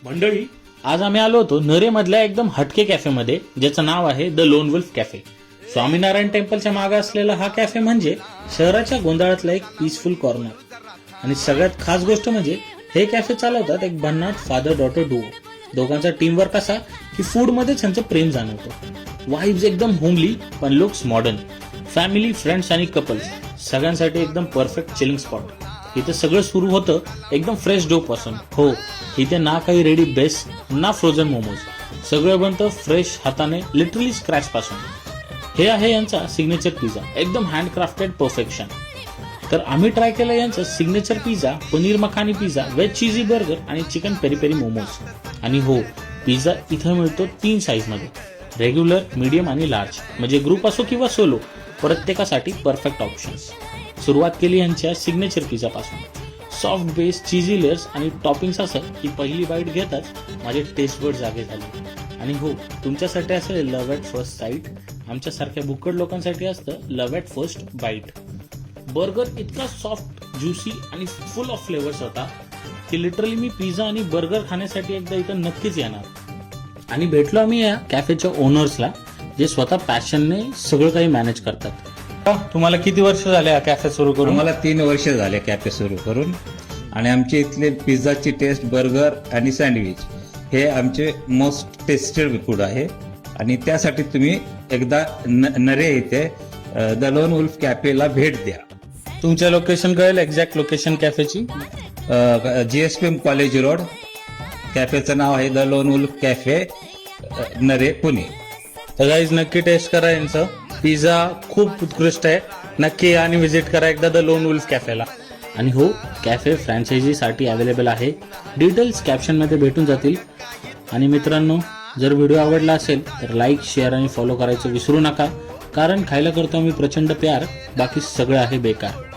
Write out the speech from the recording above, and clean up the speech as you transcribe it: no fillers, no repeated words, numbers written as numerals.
मंडळी, आज आम्ही आलो होतो नरेमधल्या एकदम हटके कॅफेमध्ये, ज्याचं नाव आहे the lone wolf cafe. Swaminarayan टेम्पलच्या मागे असलेला हा कॅफे म्हणजे शहराच्या गोंधळातला एक पीसफुल कॉर्नर. आणि सगळ्यात खास गोष्ट म्हणजे हे कॅफे चालवतात एक भन्नाट फादर डॉटर डुओ. दोघांचा टीमवर्क असा की फूड मध्ये त्यांचं प्रेम जाणवतं. वाइब्स एकदम होमली पण लुक्स मॉडर्न. फॅमिली, फ्रेंड्स आणि कपल्स सगळ्यांसाठी एकदम परफेक्ट चिलिंग स्पॉट. इथे सगळं सुरू होतं एकदम फ्रेश डो पासून. हो, इथे ना काही रेडी बेस ना फ्रोझन मोमोज, सगळं बनतं फ्रेश हाताने, लिटरली स्क्रॅच पासून. हे आहे यांचा सिग्नेचर पिझ्झा, एकदम हँडक्राफ्टेड परफेक्शन. तर आम्ही ट्राय केलं यांचं सिग्नेचर पिझ्झा, पनीर मखानी पिझ्झा, वेज चीजी बर्गर आणि चिकन पेरी पेरी मोमोज. आणि हो, पिझ्झा इथं मिळतो 3 साईज मध्ये, रेग्युलर, मीडियम आणि लार्ज. म्हणजे ग्रुप असो किंवा सोलो, प्रत्येकासाठी परफेक्ट ऑप्शन्स. सुरुवात केली यांच्या सिग्नेचर पिझ्झा पासून. सॉफ्ट बेस, चीजी लेयर्स आणि टॉपिंग्स असं की पहिली बाईट घेताच माझे टेस्ट बर्ड जागे झाले. आणि हो, तुमच्यासाठी असेल लव्ह ॲट फर्स्ट साईट, आमच्यासारख्या बुक्कड लोकांसाठी असतं love at first bite. Burger इतका सॉफ्ट, ज्युसी आणि फुल ऑफ फ्लेवर्स होता की लिटरली मी पिझ्झा आणि बर्गर खाण्यासाठी एकदा इथं नक्कीच येणार. आणि भेटलो आम्ही या कॅफेच्या ओनर्सला, जे स्वतः पॅशनने सगळं काही मॅनेज करतात. तुम्हाला किती वर्ष झाले हा कॅफे सुरू करून? मला 3 वर्ष झाले कॅफे सुरू करून. आणि आमचे इथले पिझ्झाची टेस्ट, बर्गर आणि सँडविच हे आमचे मोस्ट टेस्टेड फूड आहे. आणि त्यासाठी तुम्ही एकदा नरे इथे द लोन वुल्फ कॅफेला भेट द्या. तुमच्या लोकेशन कळेल, एक्झॅक्ट लोकेशन कॅफेची? GSPM college road. कॅफेचं नाव आहे द लोन वुल्फ कॅफे, नरे, पुणे. तर गाईज, नक्की टेस्ट करा यांचं पिझ्झा, खूप उत्कृष्ट आहे. नक्की आणि व्हिजिट करा एकदा द लोन वुल्फ कॅफेला. आणि हो, कॅफे फ्रँचायझीसाठी अवेलेबल आहे. डिटेल्स कॅप्शनमध्ये भेटून जातील. आणि मित्रांनो, जर व्हिडिओ आवडला असेल तर लाईक, शेअर आणि फॉलो करायचं विसरू नका. कारण खायला करतो आम्ही प्रचंड प्यार, बाकी सगळं आहे बेकार.